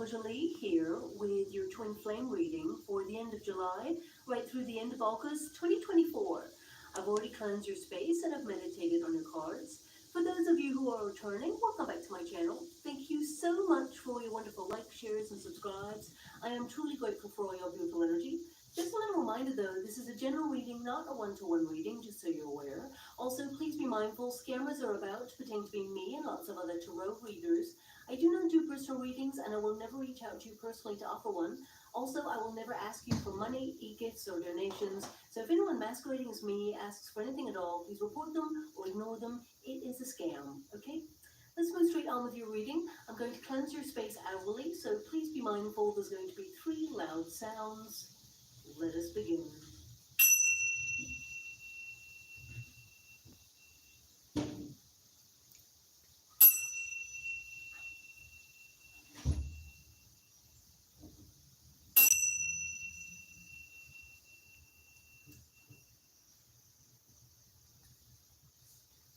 SOLLYJOLLY here with your twin flame reading for the end of July right through the end of August 2024. I've already cleansed your space and I've meditated on your cards. For those of you who are returning, welcome back to my channel. Thank you so much for your wonderful likes, shares, and subscribes. I am truly grateful for all your beautiful energy. Just a little reminder though, this is a general reading, not a one-to-one reading, just so you're aware. Also, please be mindful, scammers are about to pretend to be me and lots of other tarot readers. I do not do personal readings and I will never reach out to you personally to offer one. Also, I will never ask you for money, e-gifts, or donations. So if anyone masquerading as me asks for anything at all, please report them or ignore them. It is a scam, okay? Let's move straight on with your reading. I'm going to cleanse your space hourly, so please be mindful. There's going to be 3 loud sounds. Let us begin.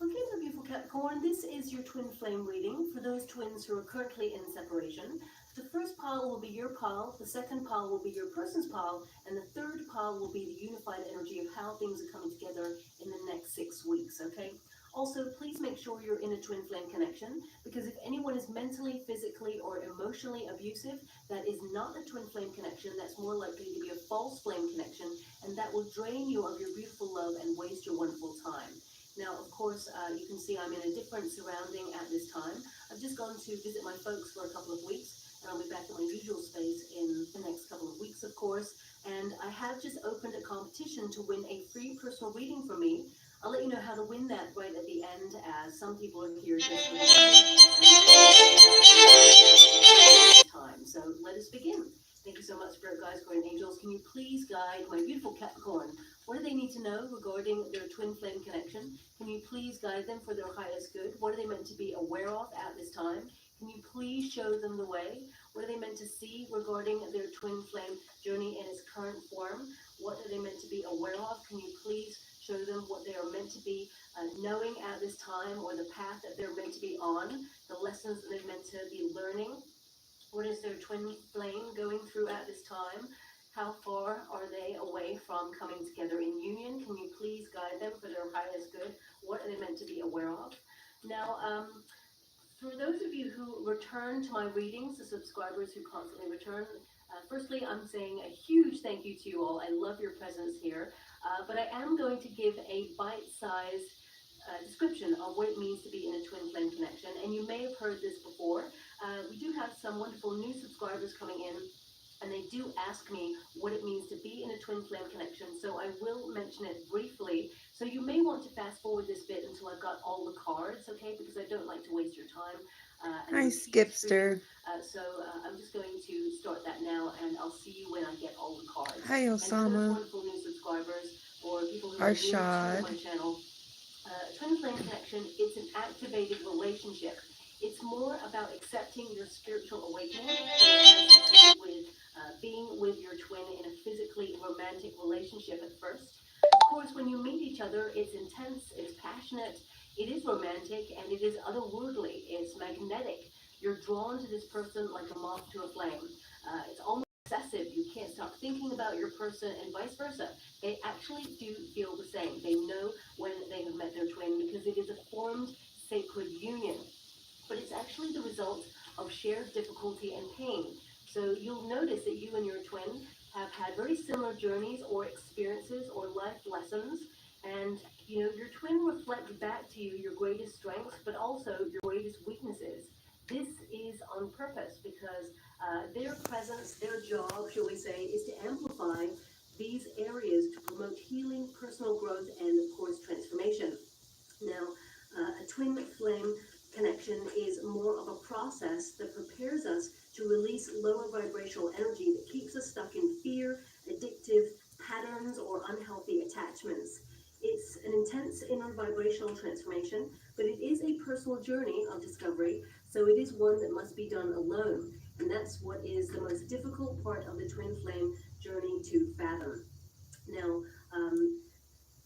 Okay, my beautiful Capricorn, this is your twin flame reading for those twins who are currently in separation. The first pile will be your pile, the second pile will be your person's pile, and the third pile will be the unified energy of how things are coming together in the next 6 weeks, okay? Also, please make sure you're in a twin flame connection, because if anyone is mentally, physically, or emotionally abusive, that is not a twin flame connection. That's more likely to be a false flame connection, and that will drain you of your beautiful love and waste your wonderful time. Now, of course, you can see I'm in a different surrounding at this time. I've just gone to visit my folks for a couple of weeks, and I'll be back at my usual space in the next couple of weeks, of course. And I have just opened a competition to win a free personal reading from me. I'll let you know how to win that right at the end, as some people are here just for time. So let us begin. Thank you so much, Spirit Guides, Guardian Angels. Can you please guide my beautiful Capricorn? What do they need to know regarding their twin flame connection? Can you please guide them for their highest good? What are they meant to be aware of at this time? Can you please show them the way? What are they meant to see regarding their twin flame journey in its current form? What are they meant to be aware of? Can you please show them what they are meant to be knowing at this time, or the path that they're meant to be on, the lessons that they're meant to be learning? What is their twin flame going through at this time? How far are they away from coming together in union? Can you please guide them for their highest good? What are they meant to be aware of? Now, for those of you who return to my readings, the subscribers who constantly return, firstly, I'm saying a huge thank you to you all. I love your presence here. But I am going to give a bite-sized description of what it means to be in a twin flame connection. And you may have heard this before. We do have some wonderful new subscribers coming in, and they do ask me what it means to be in a twin flame connection, so I will mention it briefly. So you may want to fast forward this bit until I've got all the cards, okay, because I don't like to waste your time. Hi, Skipster. I'm just going to start that now, and I'll see you when I get all the cards. Hi, And for those Osama. wonderful new subscribers or people who are new to Arshad. my channel, twin flame connection, it's an activated relationship. It's more about accepting your spiritual awakening than it has to do with being with your twin in a physically romantic relationship at first. Of course, when you meet each other, it's intense, it's passionate, it is romantic, and it is otherworldly. It's magnetic. You're drawn to this person like a moth to a flame. It's almost obsessive. You can't stop thinking about your person, and vice versa. They actually do feel the same. They know when they have met their twin, because it is a formed sacred union. But it's actually the result of shared difficulty and pain. So you'll notice that you and your twin have had very similar journeys or experiences or life lessons. And your twin reflects back to you your greatest strengths, but also your greatest weaknesses. This is on purpose, because their presence, their job, shall we say, is to amplify these areas to promote healing, personal growth, and of course transformation. Now, a twin flame connection is more of a process that prepares us to release lower vibrational energy that keeps us stuck in fear, addictive patterns, or unhealthy attachments. It's an intense inner vibrational transformation, but it is a personal journey of discovery, so it is one that must be done alone. And that's what is the most difficult part of the twin flame journey to fathom. Now,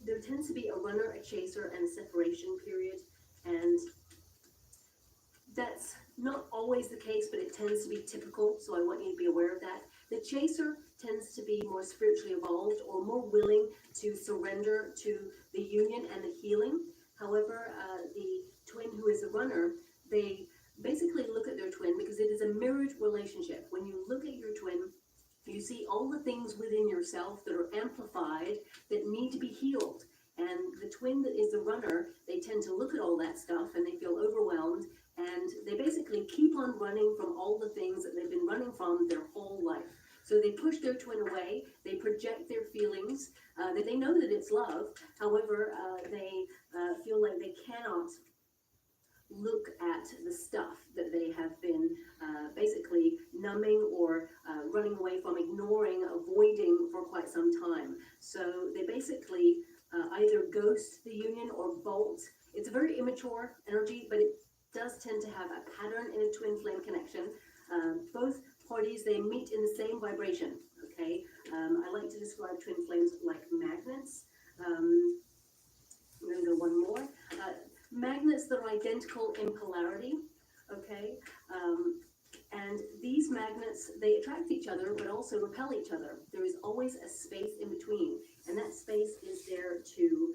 there tends to be a runner, a chaser, and a separation period, and that's not always always the case, but it tends to be typical, so I want you to be aware of that. The chaser tends to be more spiritually evolved or more willing to surrender to the union and the healing. However, the twin who is a runner, they basically look at their twin because it is a mirrored relationship. When you look at your twin, you see all the things within yourself that are amplified that need to be healed. And the twin that is the runner, they tend to look at all that stuff and they feel overwhelmed, and they basically keep on running from all the things that they've been running from their whole life. So they push their twin away, they project their feelings, that they know that it's love. However, they feel like they cannot look at the stuff that they have been basically numbing or running away from, ignoring, avoiding for quite some time. So they basically either ghost the union or bolt. It's a very immature energy, but it does tend to have a pattern in a twin flame connection. Both parties, they meet in the same vibration, okay? I like to describe twin flames like magnets. I'm going to go one more. Magnets that are identical in polarity, okay? And these magnets, they attract each other, but also repel each other. There is always a space in between, and that space is there to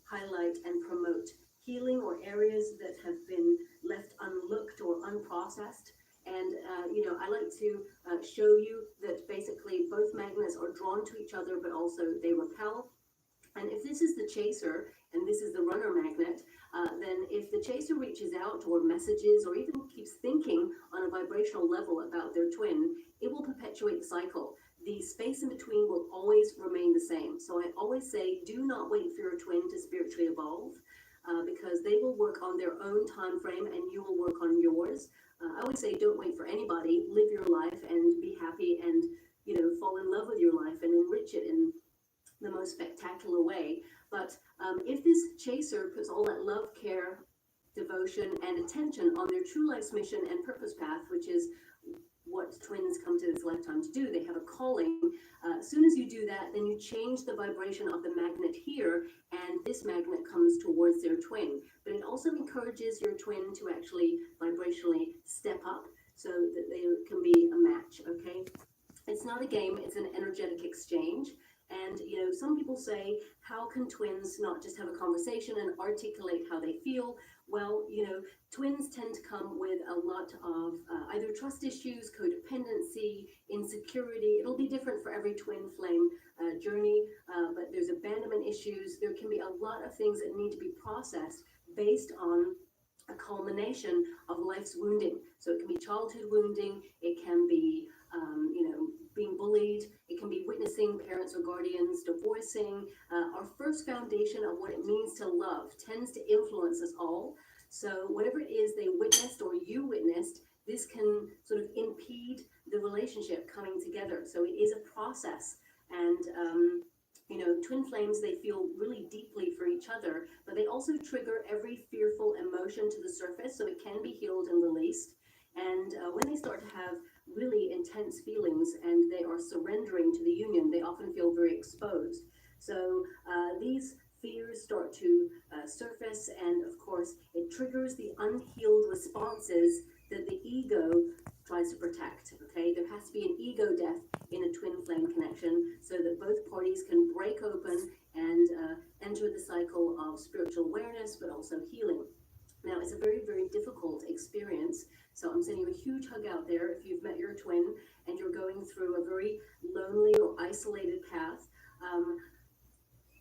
highlight and promote healing or areas that have been left unlooked or unprocessed. And, I like to show you that basically both magnets are drawn to each other, but also they repel. And if this is the chaser and this is the runner magnet, then if the chaser reaches out or messages or even keeps thinking on a vibrational level about their twin, it will perpetuate the cycle. The space in between will always remain the same. So I always say, do not wait for your twin to spiritually evolve, because they will work on their own time frame and you will work on yours. I always say, don't wait for anybody. Live your life and be happy and, fall in love with your life and enrich it in the most spectacular way. But if this chaser puts all that love, care, devotion, and attention on their true life's mission and purpose path, which is what twins come to this lifetime to do, they have a calling. As soon as you do that, then you change the vibration of the magnet here, and this magnet comes towards their twin. But it also encourages your twin to actually vibrationally step up so that they can be a match, okay? It's not a game, it's an energetic exchange. And, some people say, how can twins not just have a conversation and articulate how they feel? Well, twins tend to come with a lot of either trust issues, codependency, insecurity. It'll be different for every twin flame journey, but there's abandonment issues. There can be a lot of things that need to be processed based on a culmination of life's wounding. So it can be childhood wounding, it can be, being bullied, it can be witnessing parents or guardians divorcing. Our first foundation of what it means to love tends to influence us all. So whatever it is they witnessed or you witnessed, this can sort of impede the relationship coming together. So it is a process. And, twin flames, they feel really deeply for each other, but they also trigger every fearful emotion to the surface, so it can be healed and released. And when they start to have really intense feelings and they are surrendering to the union, they often feel very exposed. So these fears start to surface, and of course it triggers the unhealed responses that the ego tries to protect. Okay, there has to be an ego death in a twin flame connection so that both parties can break open and enter the cycle of spiritual awareness, but also healing. Now, it's a very, very difficult experience. So I'm sending you a huge hug out there if you've met your twin and you're going through a very lonely or isolated path.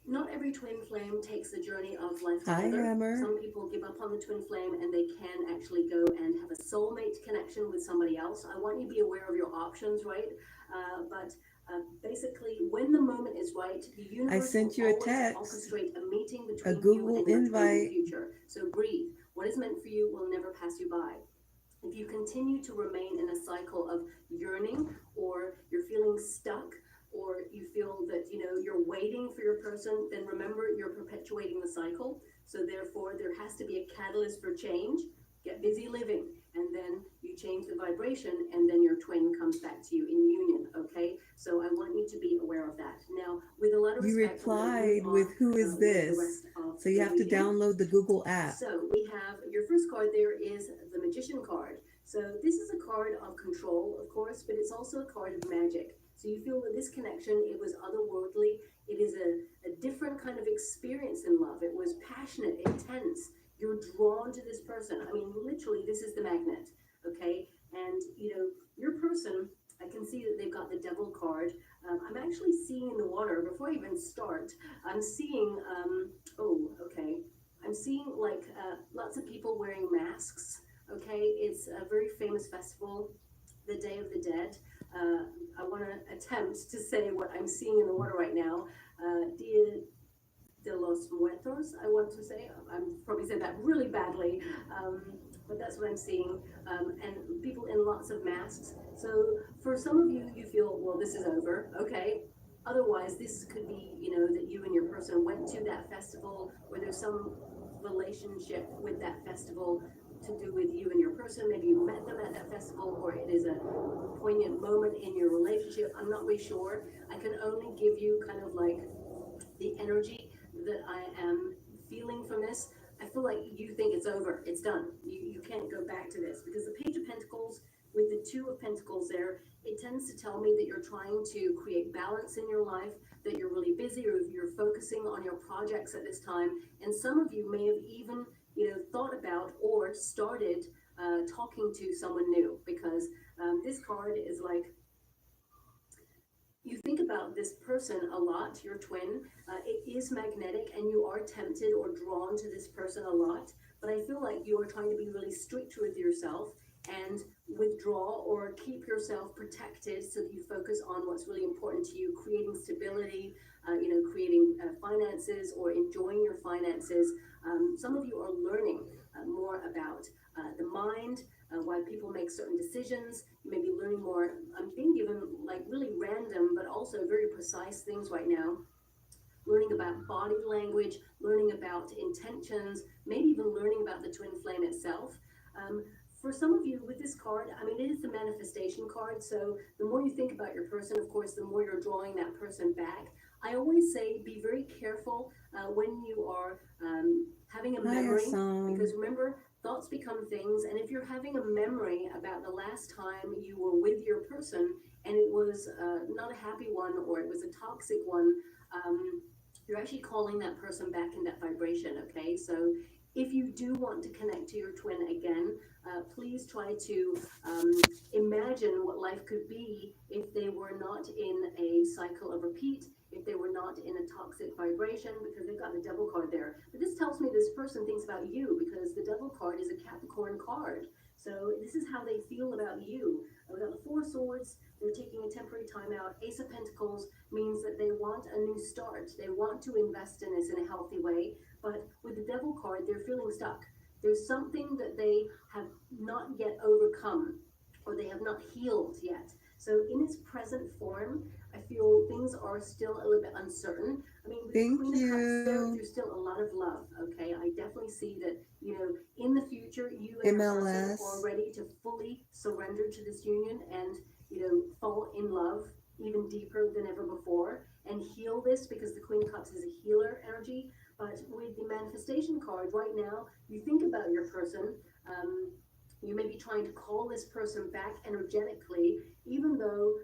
Not every twin flame takes the journey of life together. Some people give up on the twin flame and they can actually go and have a soulmate connection with somebody else. I want you to be aware of your options, right? But basically, when the moment is right, the universe I sent you a text, orchestrate a meeting between a Google you and your twin in invite. the future. So breathe. What is meant for you will never pass you by. If you continue to remain in a cycle of yearning, or you're feeling stuck, or you feel that you're waiting for your person, then remember you're perpetuating the cycle. So therefore there has to be a catalyst for change. Get busy living, and then you change the vibration, and then your twin comes back to you in union. Okay, so I want you to be aware of that. Now, with a lot of you respect, replied with "Who is this?" So you have to download the Google app. So we have your first card there is the Magician card. So this is a card of control, of course, but it's also a card of magic. So you feel that this connection, it was otherworldly. It is a different kind of experience in love. It was passionate, intense. You're drawn to this person. I mean, literally, this is the magnet, okay? And, you know, your person, I can see that they've got the devil card. I'm actually seeing in the water, before I even start, I'm seeing, oh, okay. I'm seeing like lots of people wearing masks, okay? It's a very famous festival, the Day of the Dead. I want to attempt to say what I'm seeing in the water right now. Dia de los Muertos, I want to say. I'm probably said that really badly, but that's what I'm seeing. And people in lots of masks. So for some of you, you feel, well, this is over, okay? Otherwise, this could be, you know, that you and your person went to that festival, or there's some relationship with that festival to do with you and your person. Maybe you met them at that festival, or it is a poignant moment in your relationship. I'm not really sure. I can only give you kind of like the energy that I am feeling from this. I feel like you think it's over, it's done. You can't go back to this, because the Page of Pentacles with the Two of Pentacles there, it tends to tell me that you're trying to create balance in your life, that you're really busy, or you're focusing on your projects at this time. And some of you may have even, you know, thought about or started talking to someone new, because this card is like, you think about this person a lot, your twin. It is magnetic, and you are tempted or drawn to this person a lot. But I feel like you are trying to be really strict with yourself and withdraw or keep yourself protected, so that you focus on what's really important to you, creating stability, you know, creating finances, or enjoying your finances. Some of you are learning more about the mind, why people make certain decisions. You may be learning more. I'm being given like really random, but also very precise things right now. Learning about body language, learning about intentions, maybe even learning about the twin flame itself. For some of you with this card, I mean, it is the manifestation card. So the more you think about your person, of course, the more you're drawing that person back. I always say be very careful when you are having a memory, because remember, thoughts become things. And if you're having a memory about the last time you were with your person, and it was not a happy one, or it was a toxic one, you're actually calling that person back in that vibration, okay? So if you do want to connect to your twin again, please try to imagine what life could be if they were not in a cycle of repeat, if they were not in a toxic vibration, because they've got the devil card there. But this tells me this person thinks about you, because the devil card is a Capricorn card. So this is how they feel about you. We've got the Four Swords. They're taking a temporary time out. Ace of Pentacles means that they want a new start. They want to invest in this in a healthy way. But with the devil card, they're feeling stuck. There's something that they have not yet overcome, or they have not healed yet. So in its present form, I feel things are still a little bit uncertain. I mean, with the Queen of Cups there, there's still a lot of love, okay? I definitely see that, you know, in the future, you and your person are ready to fully surrender to this union and, you know, fall in love even deeper than ever before and heal this, because the Queen of Cups is a healer energy. But with the manifestation card right now, you think about your person. You may be trying to call this person back energetically, even though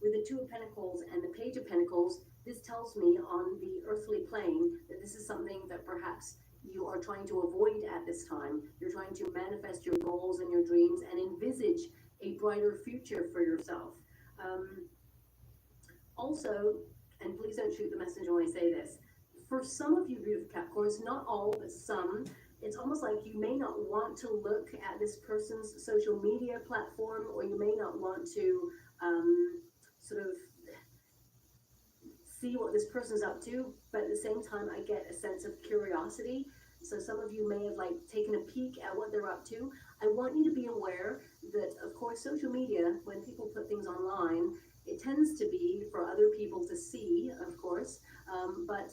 with the Two of Pentacles and the Page of Pentacles, this tells me on the earthly plane that this is something that perhaps you are trying to avoid at this time. You're trying to manifest your goals and your dreams and envisage a brighter future for yourself. Also, and please don't shoot the messenger when I say this, for some of you beautiful Capricorns, not all, but some, it's almost like you may not want to look at this person's social media platform, or you may not want to sort of see what this person's up to, but at the same time, I get a sense of curiosity. So some of you may have like taken a peek at what they're up to. I want you to be aware that, of course, social media, when people put things online, it tends to be for other people to see, of course, but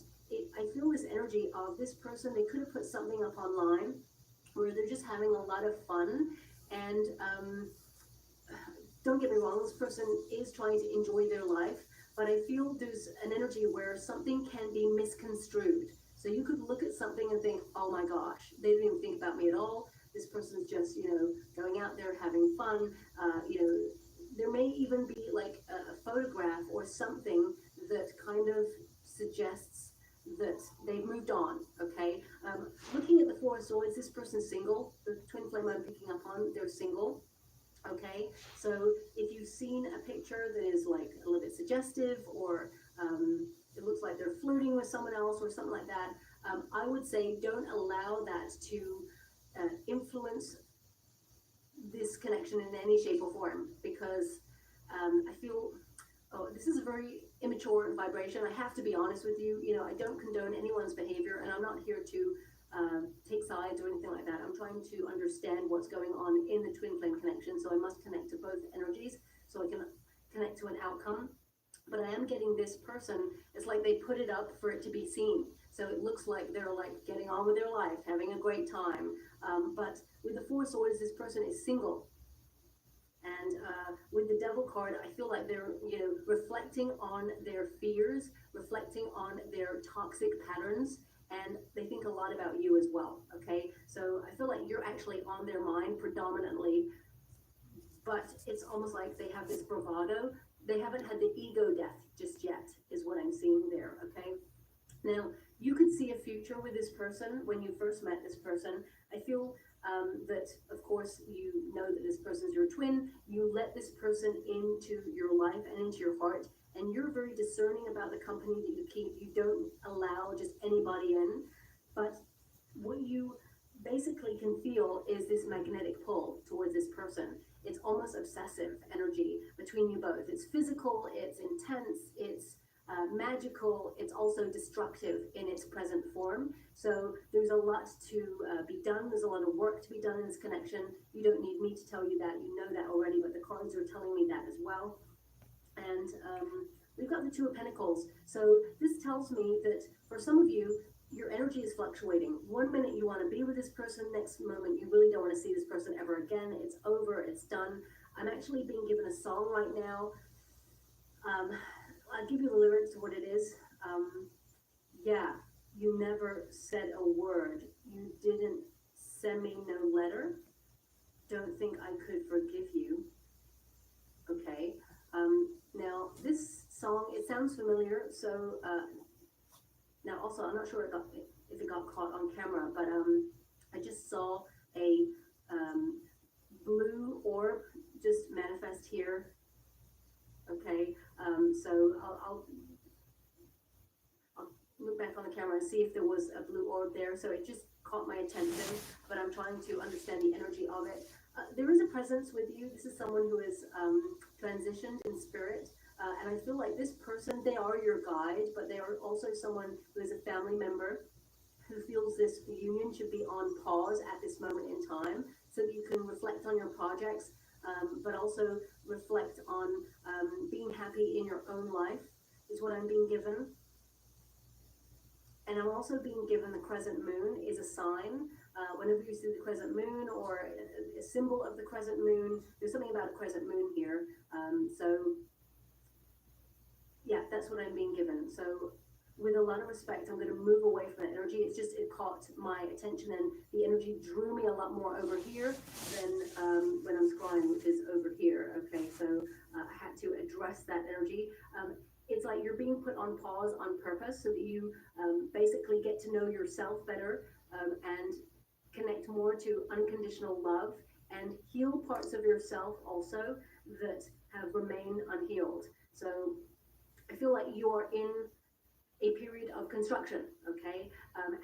I feel this energy of this person. They could have put something up online where they're just having a lot of fun, and don't get me wrong, this person is trying to enjoy their life, but I feel there's an energy where something can be misconstrued. So you could look at something and think, oh my gosh, they didn't even think about me at all. this person's just, going out there having fun. There may even be like a photograph or something that kind of suggests that they've moved on. Okay. Looking at the Four of Swords, this person's single. The twin flame I'm picking up on, they're single. Okay, so if you've seen a picture that is like a little bit suggestive, or it looks like they're flirting with someone else or something like that, I would say don't allow that to influence this connection in any shape or form, because I feel, oh, this is a very immature vibration. I have to be honest with you. I don't condone anyone's behavior, and I'm not here to take sides or anything like that. I'm trying to understand what's going on in the twin flame connection, so I must connect to both energies so I can connect to an outcome. But I am getting this person, it's like they put it up for it to be seen. So it looks like they're like getting on with their life, having a great time. But with the Four Swords, this person is single. And with the Devil card, I feel like they're, reflecting on their fears, reflecting on their toxic patterns, and they think a lot about you as well. Okay, so I feel like you're actually on their mind predominantly, but it's almost like they have this bravado. They haven't had the ego death just yet, is what I'm seeing there. Okay, now you could see a future with this person when you first met this person. I feel that, of course, you know that this person's your twin. You let this person into your life and into your heart, and you're very discerning about the company that you keep. You don't allow just anybody in, but what you basically can feel is this magnetic pull towards this person. It's almost obsessive energy between you both. It's physical, it's intense, it's magical, it's also destructive in its present form. So there's a lot to be done. There's a lot of work to be done in this connection. You don't need me to tell you that. You know that already, but the cards are telling me that as well. And we've got the Two of Pentacles. So this tells me that for some of you, your energy is fluctuating. One minute you want to be with this person, next moment you really don't want to see this person ever again. It's over, it's done. I'm actually being given a song right now. I'll give you the lyrics to what it is. Yeah, you never said a word. You didn't send me no letter. Don't think I could forgive you. Okay. Now this song, it sounds familiar. So now also, I'm not sure if it got caught on camera, but I just saw a blue orb just manifest here. Okay. So I'll look back on the camera and see if there was a blue orb there. So it just caught my attention, but I'm trying to understand the energy of it. There is a presence with you. This is someone who is transitioned in spirit. And I feel like this person, they are your guide, but they are also someone who is a family member who feels this union should be on pause at this moment in time so that you can reflect on your projects, but also reflect on being happy in your own life, is what I'm being given. And I'm also being given the crescent moon is a sign. Whenever you see the crescent moon or a symbol of the crescent moon, there's something about a crescent moon here. So yeah, that's what I'm being given. So with a lot of respect, I'm going to move away from that energy. It's just, it caught my attention, and the energy drew me a lot more over here than when I'm scrying, which is over here. Okay, so I had to address that energy. It's like you're being put on pause on purpose so that you basically get to know yourself better, and connect more to unconditional love and heal parts of yourself also that have remained unhealed. So I feel like you're in a period of construction, okay?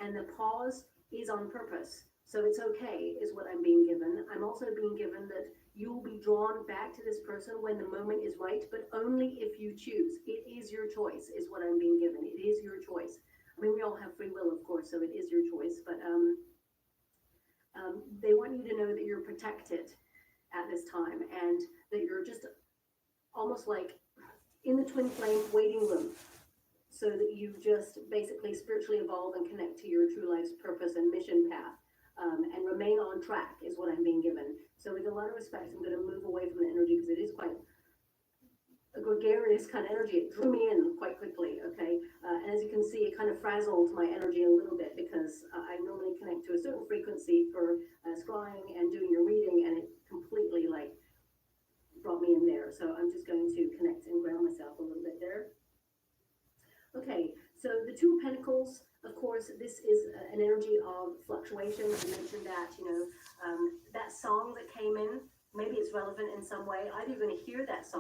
And the pause is on purpose. So it's okay, is what I'm being given. I'm also being given that you will be drawn back to this person when the moment is right, but only if you choose. It is your choice, is what I'm being given. It is your choice. I mean, we all have free will, of course, so it is your choice, but they want you to know that you're protected at this time, and that you're just almost like in the twin flame waiting room, so that you just basically spiritually evolve and connect to your true life's purpose and mission path, and remain on track, is what I'm being given. So with a lot of respect, I'm going to move away from the energy because it is quite a gregarious kind of energy. It drew me in quite quickly, okay? And as you can see, it kind of frazzled my energy a little bit because I normally connect connect to a certain frequency for scrying and doing your reading, and it completely like brought me in there. So I'm just going to connect and ground myself a little bit there. Okay, so the Two of Pentacles, of course, this is an energy of fluctuation. I mentioned that, that song that came in, maybe it's relevant in some way. Either you're going to hear that song